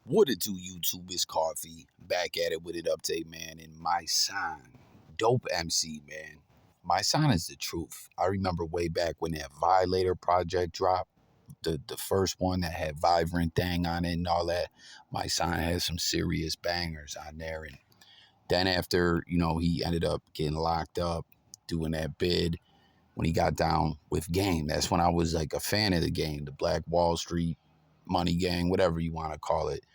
What it do, YouTube? It's Coffee. Back at it with an update, man. And Mysonne, dope MC, man. Mysonne is the truth. I remember way back when that Violator project dropped, the first one that had Vibrant Thing on it and all that. Mysonne had some serious bangers on there. And then after, he ended up getting locked up, doing that bid when he got down with Game. That's when I was like a fan of the Game, the Black Wall Street Money Gang, whatever you want to call it.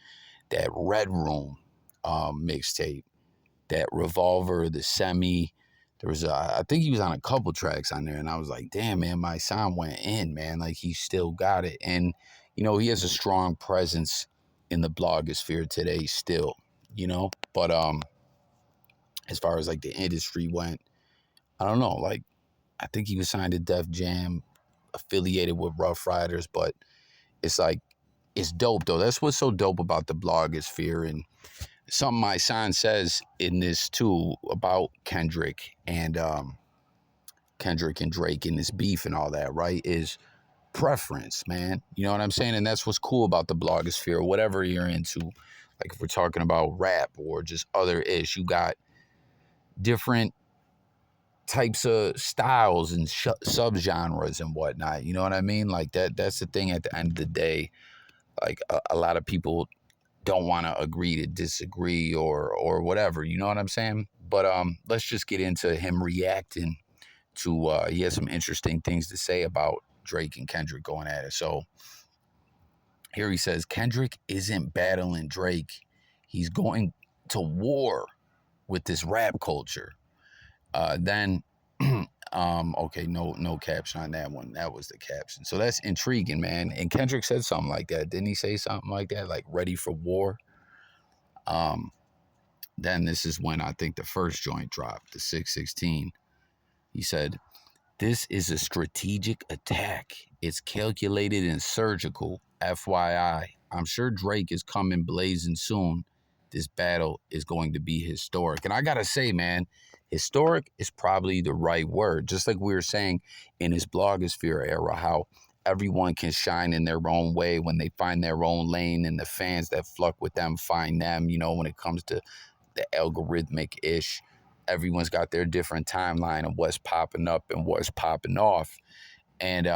That Red Room mixtape, that Revolver, the Semi. There was, I think he was on a couple tracks on there, and I was like, damn, man, Mysonne went in, man. Like, he still got it. And, he has a strong presence in the blogosphere today still, But as far as, like, the industry went, I don't know. Like, I think he was signed to Def Jam, affiliated with Rough Riders, but it's like, it's dope, though. That's what's so dope about the blogosphere. And something Mysonne says in this, too, about Kendrick and Drake and this beef and all that, right, is preference, man. You know what I'm saying? And that's what's cool about the blogosphere, whatever you're into. Like, if we're talking about rap or just other ish, you got different types of styles and subgenres and whatnot. You know what I mean? Like, that's the thing at the end of the day. Like, a lot of people don't want to agree to disagree or whatever. You know what I'm saying? But let's just get into him reacting to, he has some interesting things to say about Drake and Kendrick going at it. So here he says, Kendrick isn't battling Drake. He's going to war with this rap culture. Then okay, no caption on that one. That was the caption. So that's intriguing, man. And Kendrick said something like that. Didn't he say something like that? Like, ready for war? Then this is when I think the first joint dropped, the 616. He said, this is a strategic attack. It's calculated and surgical. FYI, I'm sure Drake is coming blazing soon. This battle is going to be historic. And I got to say, man, historic is probably the right word. Just like we were saying in this blogosphere era, how everyone can shine in their own way when they find their own lane, and the fans that flock with them find them, when it comes to the algorithmic ish. Everyone's got their different timeline of what's popping up and what's popping off. And,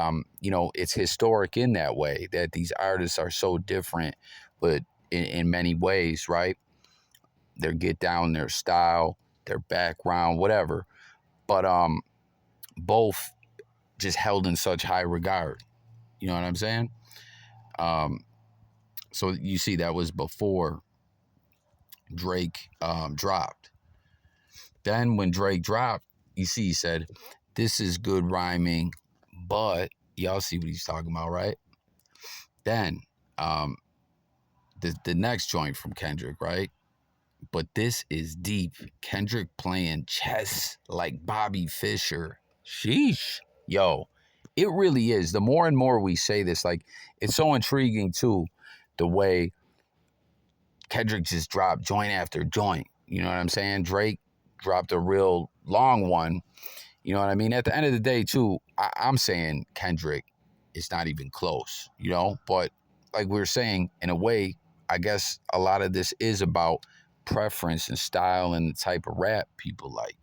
it's historic in that way, that these artists are so different, but in many ways, right? Their get down, their style, their background, whatever. But both just held in such high regard. You know what I'm saying? So you see, that was before Drake dropped. Then when Drake dropped, you see, he said, this is good rhyming, but y'all see what he's talking about, right? Then the next joint from Kendrick, right? But this is deep. Kendrick playing chess like Bobby Fischer. Sheesh. Yo, it really is. The more and more we say this, like, it's so intriguing, too, the way Kendrick just dropped joint after joint. You know what I'm saying? Drake dropped a real long one. You know what I mean? At the end of the day, too, I'm saying Kendrick is not even close, But like we were saying, in a way, I guess a lot of this is about preference and style and the type of rap people like,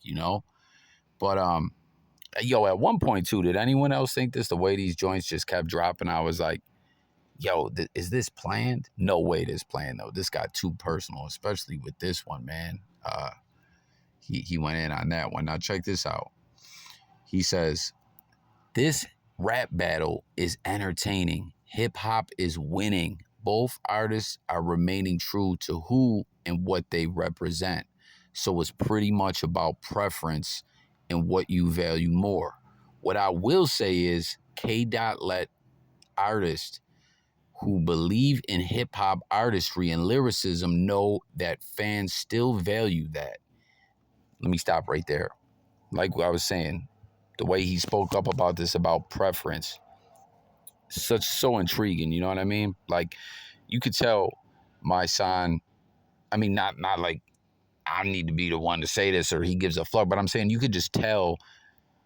But, at one point, too, did anyone else think this? The way these joints just kept dropping, I was like, yo, is this planned? No way this planned, though. This got too personal, especially with this one, man. He went in on that one. Now, check this out. He says, this rap battle is entertaining. Hip-hop is winning. Both artists are remaining true to who and what they represent. So it's pretty much about preference and what you value more. What I will say is K-Dot let artists who believe in hip-hop artistry and lyricism know that fans still value that. Let me stop right there. Like I was saying, the way he spoke up about this, about preference, so intriguing, you know what I mean? Like, you could tell Mysonne, I mean, not like I need to be the one to say this or he gives a fuck, but I'm saying you could just tell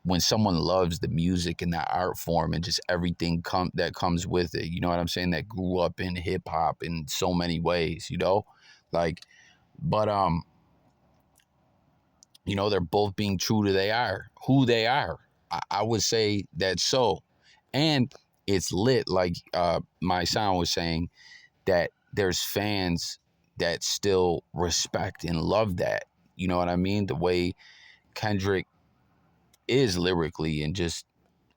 when someone loves the music and the art form and just everything that comes with it, you know what I'm saying? That grew up in hip hop in so many ways, you know, like, but you know, they're both being true to who they are. I would say that so, and it's lit. Like Mysonne was saying, that there's fans that still respect and love that. You know what I mean? The way Kendrick is lyrically and just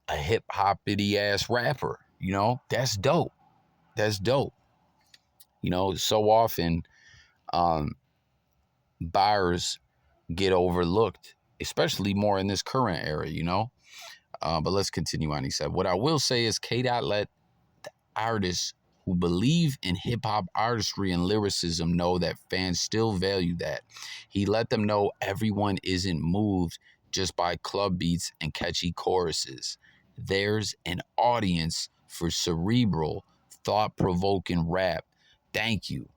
a hip hoppity ass rapper. You know, that's dope. That's dope. You know, so often um, bars get overlooked, especially more in this current era. You know, but let's continue on. He said, "What I will say is, K. Dot let artists who believe in hip-hop artistry and lyricism know that fans still value that. He let them know everyone isn't moved just by club beats and catchy choruses. There's an audience for cerebral, thought-provoking rap. Thank you."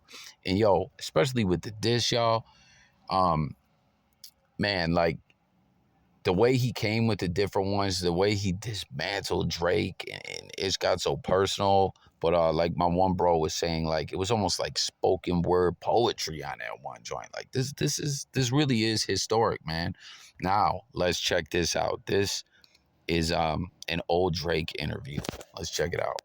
And yo, especially with the diss, y'all, man, like, the way he came with the different ones, the way he dismantled Drake, and it's got so personal. But like my one bro was saying, like, it was almost like spoken word poetry on that one joint. Like, this really is historic, man. Now let's check this out. This is an old Drake interview. Let's check it out.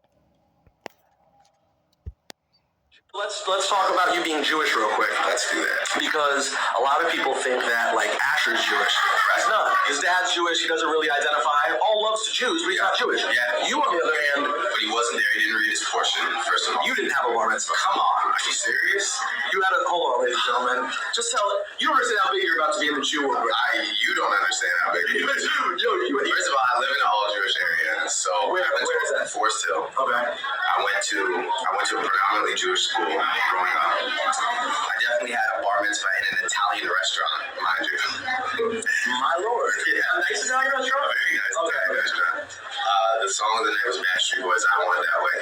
Let's talk about you being Jewish real quick. Let's do that. Because a lot of people think that, like, Asher's Jewish. He's not. His dad's Jewish. He doesn't really identify. All loves to Jews, but he's not Jewish. Yeah. You, on the other hand... But he wasn't there. He didn't read his portion, first of all. You didn't have a bar mitzvah. Come on. Are you serious? You had a... Hold on, ladies and gentlemen. Just tell it. You don't understand how big you're about to be in the Jew world. You don't understand how big you are. First of all, I live in an all-Jewish area, so... Where is that? Forest Hill. Okay. I went to a predominantly Jewish school growing up. I definitely had a bar mitzvah in an Italian restaurant, mind you. My lord. Yeah. A nice Italian restaurant? Very nice Italian restaurant. The song of the night was Backstreet Boys, I Want It That Way.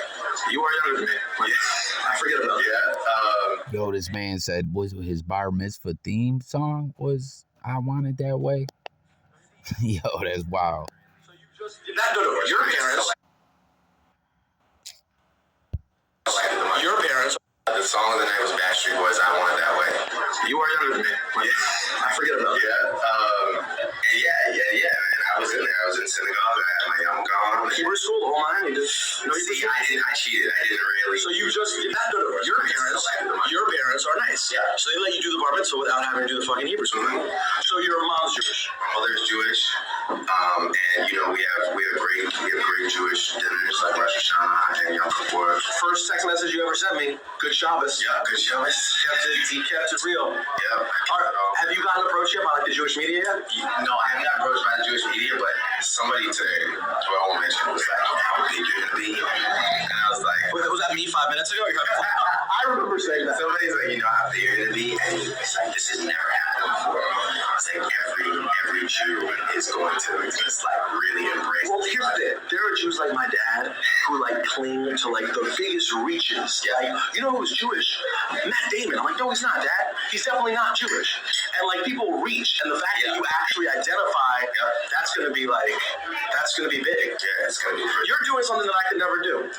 You are younger than me. Yeah. I forget about that. Yo, this man said was his bar mitzvah theme song was I Want It That Way. Yo, that's wild. So you just... Your parents... The song of the night was Backstreet Boys, I Want It That Way. You are younger than me. Yeah. I forget about that. Yeah. And I was in there. I was in synagogue. I had my yarmulke on. Hebrew school, the whole nine. You just... See, I cheated. I didn't really. So you just... Your parents are nice. Yeah. So they let you do the bar mitzvah without having to do the fucking Hebrew school. Mm-hmm. So your mom's Jewish. My mother's Jewish. And you know we have great Jewish dinners like Rosh Hashanah and Yom Kippur. First text message you ever sent me. Good Shabbos. Yeah, good Shabbos. Kept it real. Yeah. Have you gotten approached yet by like the Jewish media yet? No, I haven't gotten approached by the Jewish media, but somebody today, who I won't mention, was like, "How big you're gonna be?" And I was like, "Wait, was that me 5 minutes ago?" I remember saying that. Somebody's like, "You know how big you're gonna be?" And it's like, "This has never happened before." It's like every Jew is going to just like really embrace. Well, here's the thing. There are Jews like my dad who like cling to like the biggest reaches. Like, you know who's Jewish? Matt Damon. I'm like, no, he's not, Dad. He's definitely not Jewish. And like people reach, and the fact that you actually identify, that's gonna be big. Yeah, it's gonna be. You're doing something that I could never do.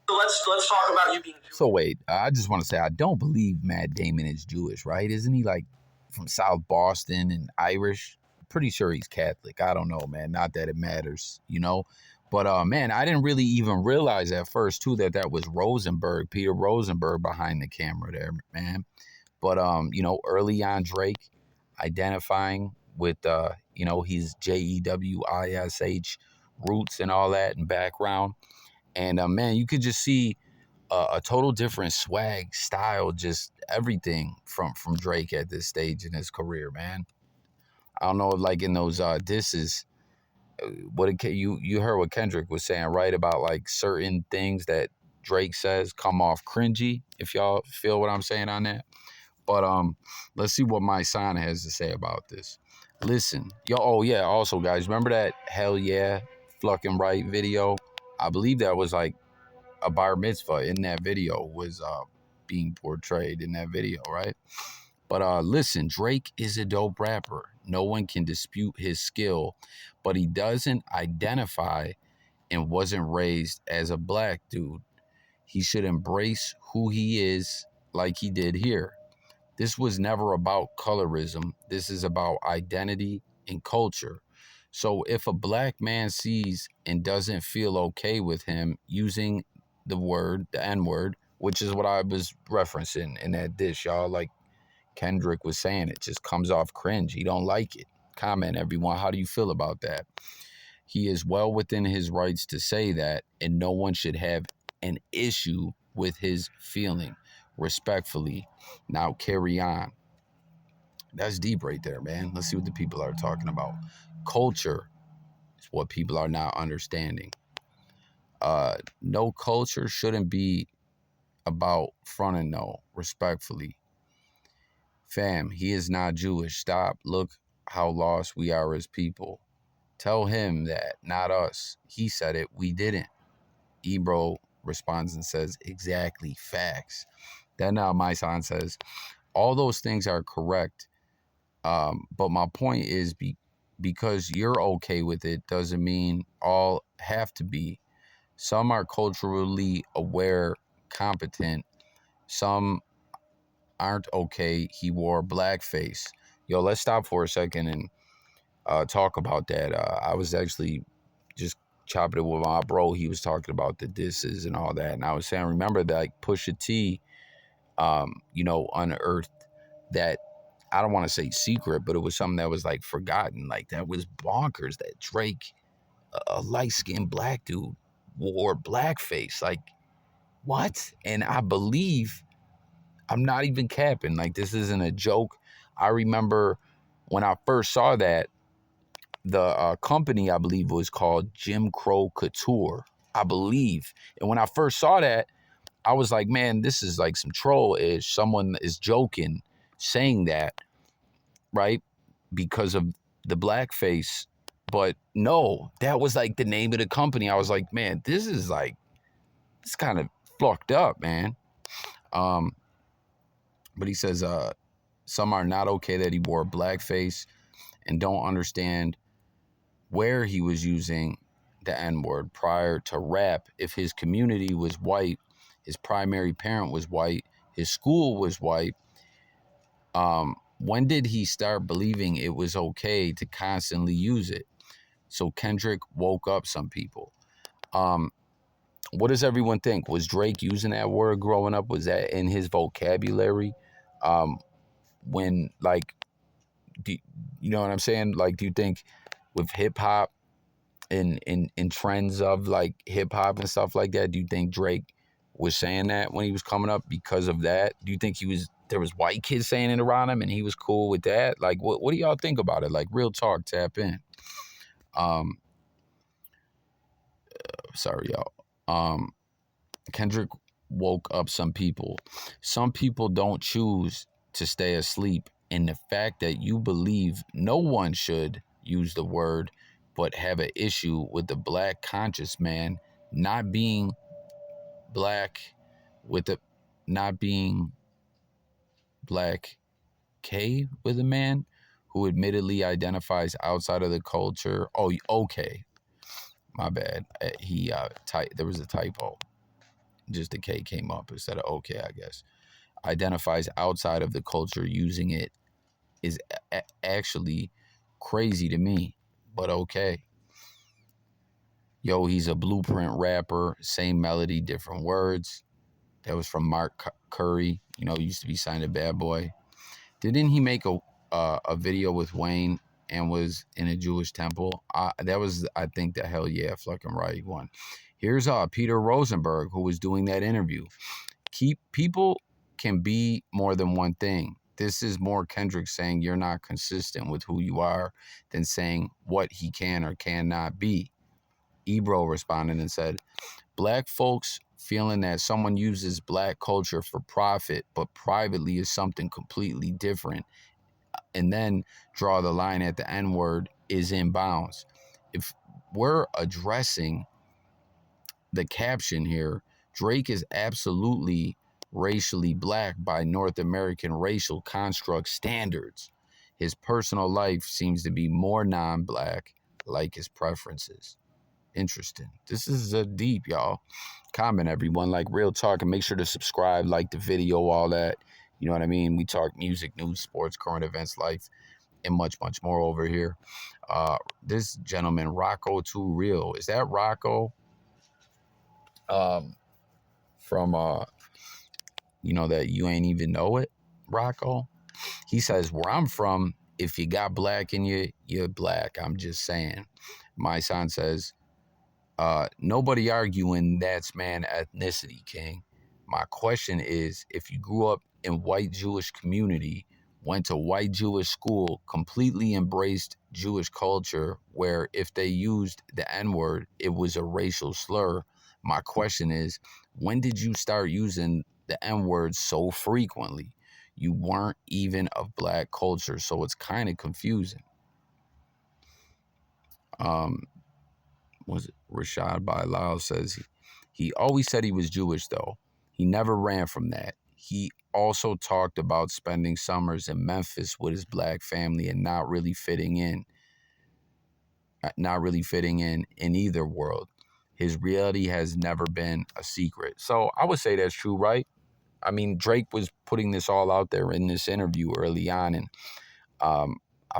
So let's talk about you being Jewish. So wait, I just want to say I don't believe Matt Damon is Jewish, right? Isn't he like from South Boston and Irish? Pretty sure he's Catholic. I don't know, man. Not that it matters, you know. But man, I didn't really even realize at first too that was Rosenberg, Peter Rosenberg, behind the camera there, man. But you know, early on Drake identifying with you know, he's JEWISH roots and all that and background. And man, you could just see a total different swag, style, just everything from Drake at this stage in his career, man. I don't know if like in those disses, you heard what Kendrick was saying, right? About like certain things that Drake says come off cringy, if y'all feel what I'm saying on that. But let's see what Mysonne has to say about this. Listen, yo, oh yeah, also guys, remember that Hell Yeah Fucking Right video? I believe that was like a bar mitzvah in that video was being portrayed in that video, right? But listen, Drake is a dope rapper. No one can dispute his skill, but he doesn't identify and wasn't raised as a black dude. He should embrace who he is like he did here. This was never about colorism. This is about identity and culture. So if a black man sees and doesn't feel okay with him using the N word, which is what I was referencing in that dish, y'all, like Kendrick was saying, it just comes off cringe. He don't like it. Comment, everyone. How do you feel about that? He is well within his rights to say that, and no one should have an issue with his feeling. Respectfully. Now carry on. That's deep right there, man. Let's see what the people are talking about. Culture is what people are not understanding. No, culture shouldn't be about front and no, respectfully. Fam, he is not Jewish. Stop. Look how lost we are as people. Tell him that, not us. He said it, we didn't. Ebro responds and says, exactly, facts. Then Mysonne says, all those things are correct. But my point is, because you're okay with it doesn't mean all have to be. Some are culturally aware, competent. Some aren't okay. He wore blackface. Yo, let's stop for a second and talk about that. I was actually just chopping it with my bro. He was talking about the disses and all that. And I was saying, remember that like Pusha T, unearthed that, I don't want to say secret, but it was something that was like forgotten. Like that was bonkers that Drake, a light-skinned black dude, wore blackface. Like, what? And I believe, I'm not even capping, like this isn't a joke. I remember when I first saw that, the company, I believe, was called Jim Crow Couture, I believe. And when I first saw that, I was like, man, this is like some troll-ish. Someone is joking, saying that, right? Because of the blackface. But no, that was like the name of the company. I was like, man, this is like, it's kind of fucked up, man. But he says, some are not okay that he wore blackface and don't understand where he was using the N-word prior to rap. If his community was white, his primary parent was white, his school was white, when did he start believing it was okay to constantly use it? So Kendrick woke up some people. What does everyone think? Was Drake using that word growing up? Was that in his vocabulary? When, like, you know what I'm saying? Like, do you think with hip hop and in trends of like hip hop and stuff like that, do you think Drake was saying that when he was coming up because of that? Do you think there was white kids saying it around him and he was cool with that? Like, what do y'all think about it? Like, real talk, tap in. Sorry, y'all. Kendrick woke up some people. Some people don't choose to stay asleep. And the fact that you believe no one should use the word, but have an issue with the black conscious man not being black, with the not being black K with a man who admittedly identifies outside of the culture. Oh, okay. My bad. There was a typo. Just the K came up instead of okay, I guess. Identifies outside of the culture using it is actually crazy to me, but okay. Yo, he's a blueprint rapper, same melody, different words. That was from Mark Curry, used to be signed to Bad Boy. Didn't he make a video with Wayne and was in a Jewish temple? That was, I think, the hell yeah, fucking right one. Here's Peter Rosenberg, who was doing that interview. People can be more than one thing. This is more Kendrick saying you're not consistent with who you are than saying what he can or cannot be. Ebro responded and said, black folks feeling that someone uses black culture for profit, but privately is something completely different, and then draw the line at the N-word is in bounds. If we're addressing the caption here, Drake is absolutely racially black by North American racial construct standards. His personal life seems to be more non-black, like his preferences. Interesting. This is deep, y'all. Comment, everyone, like real talk, and make sure to subscribe, like the video, all that. You know what I mean? We talk music, news, sports, current events, life, and much, much more over here. This gentleman, Rocco Too Real. Is that Rocco? From that You Ain't Even Know It, Rocco? He says, where I'm from, if you got black in you, you're black. I'm just saying. Mysonne says, nobody arguing that's man ethnicity, King. My question is, if you grew up in white Jewish community, went to white Jewish school, completely embraced Jewish culture, where if they used the N-word, it was a racial slur. My question is, when did you start using the N-word so frequently? You weren't even of black culture, so it's kind of confusing. Was it Rashad Bilal says he always said he was Jewish, though. He never ran from that. He also talked about spending summers in Memphis with his black family and not really fitting in in either world. His reality has never been a secret. So I would say that's true, right? I mean, Drake was putting this all out there in this interview early on, and I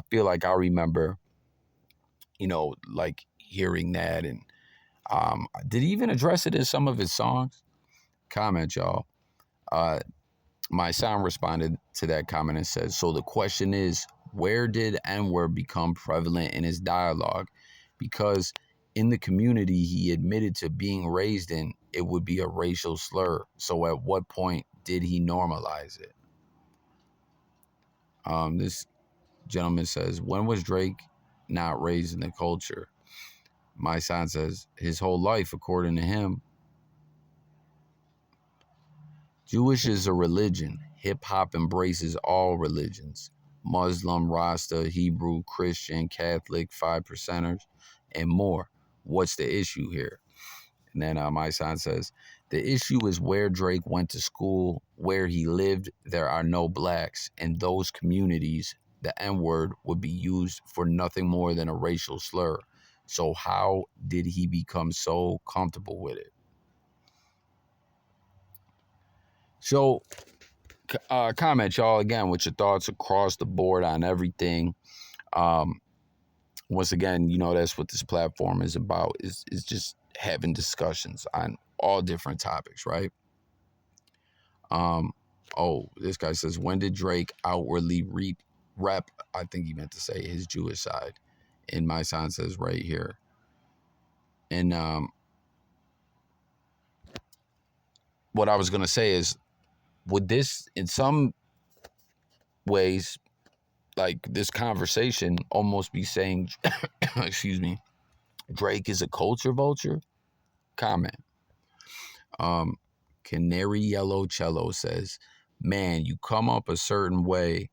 feel like I remember, like hearing that. And did he even address it in some of his songs? Comment, y'all. Mysonne responded to that comment and said, so the question is, where did N-word become prevalent in his dialogue? Because in the community he admitted to being raised in, it would be a racial slur. So at what point did he normalize it? This gentleman says, when was Drake not raised in the culture? Mysonne says, his whole life, according to him. Jewish is a religion. Hip-hop embraces all religions. Muslim, Rasta, Hebrew, Christian, Catholic, 5%ers, and more. What's the issue here? And then Mysonne says, the issue is where Drake went to school, where he lived, there are no blacks. In those communities, the N-word would be used for nothing more than a racial slur. So how did he become so comfortable with it? So comment, y'all, again, with your thoughts across the board on everything. Once again, that's what this platform is about, is just having discussions on all different topics, right? This guy says, when did Drake outwardly rep, I think he meant to say his Jewish side. And Mysonne says right here. And what I was going to say is, would this, in some ways, like this conversation almost be saying, excuse me, Drake is a culture vulture? Comment. Canary Yellow Cello says, man, you come up a certain way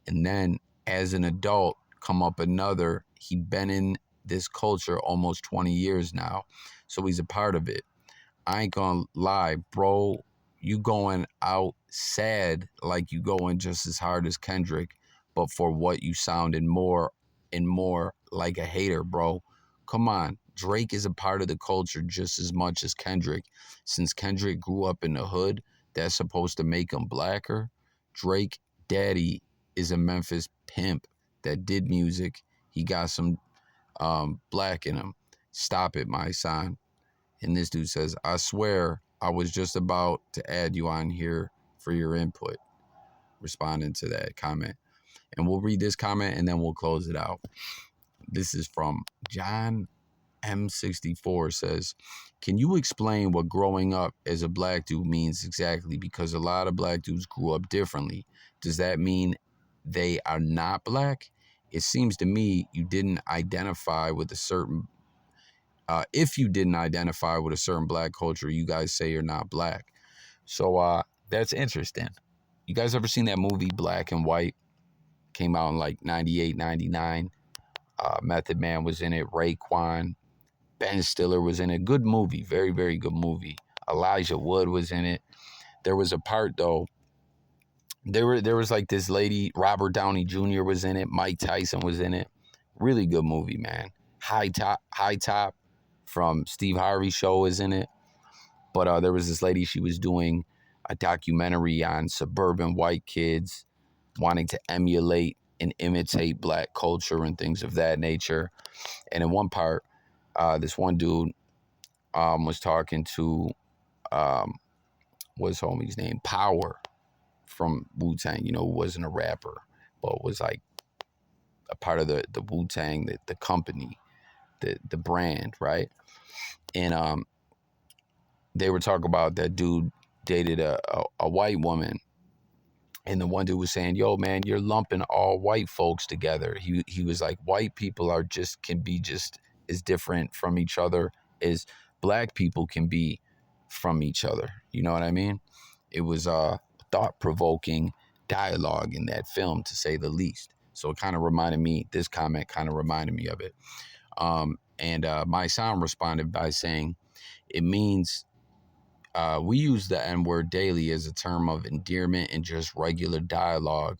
and then as an adult come up another. He been in this culture almost 20 years now, so he's a part of it. I ain't gonna lie, bro, you going out sad like you going just as hard as Kendrick, but for what you sounded more and more like a hater, bro. Come on, Drake is a part of the culture just as much as Kendrick. Since Kendrick grew up in the hood, that's supposed to make him blacker. Drake daddy is a Memphis pimp that did music. He got some black in him. Stop it, Mysonne. And this dude says, I swear I was just about to add you on here for your input, responding to that comment. And we'll read this comment and then we'll close it out. This is from John M64 says, can you explain what growing up as a black dude means exactly? Because a lot of black dudes grew up differently. Does that mean they are not black? It seems to me you didn't identify with a certain if you didn't identify with a certain black culture, you guys say you're not black. So that's interesting. You guys ever seen that movie Black and White? Came out in like 98, 99. Method Man was in it. Raekwon. Ben Stiller was in it. Good movie. Very, very good movie. Elijah Wood was in it. There was a part, though, There was like this lady, Robert Downey Jr. was in it, Mike Tyson was in it. Really good movie, man. High Top from Steve Harvey's show is in it. But there was this lady, she was doing a documentary on suburban white kids wanting to emulate and imitate black culture and things of that nature. And in one part, this one dude was talking to what's homie's name? Power from Wu-Tang, you know, who wasn't a rapper, but was like a part of the Wu-Tang, the company, the brand, right? And they were talking about that dude dated a white woman. And the one dude was saying, yo, man, you're lumping all white folks together. He was like, white people can be just as different from each other as black people can be from each other. You know what I mean? It was a thought-provoking dialogue in that film, to say the least. So it kind of reminded me, this comment kind of reminded me of it. And Mysonne responded by saying, it means we use the N-word daily as a term of endearment and just regular dialogue.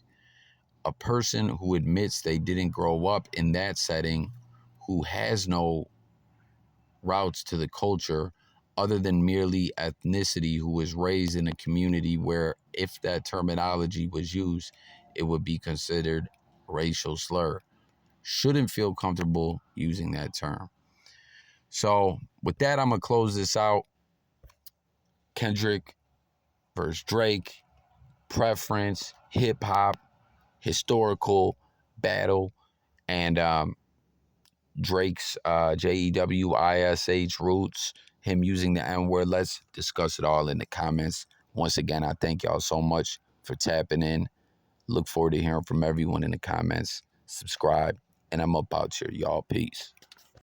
A person who admits they didn't grow up in that setting, who has no routes to the culture other than merely ethnicity, who was raised in a community where if that terminology was used, it would be considered racial slur, shouldn't feel comfortable using that term. So with that, I'm going to close this out. Kendrick versus Drake, preference, hip hop, historical battle, and Drake's JEWISH roots, him using the N-word. Let's discuss it all in the comments. Once again, I thank y'all so much for tapping in. Look forward to hearing from everyone in the comments. Subscribe, and I'm up out here, y'all. Peace.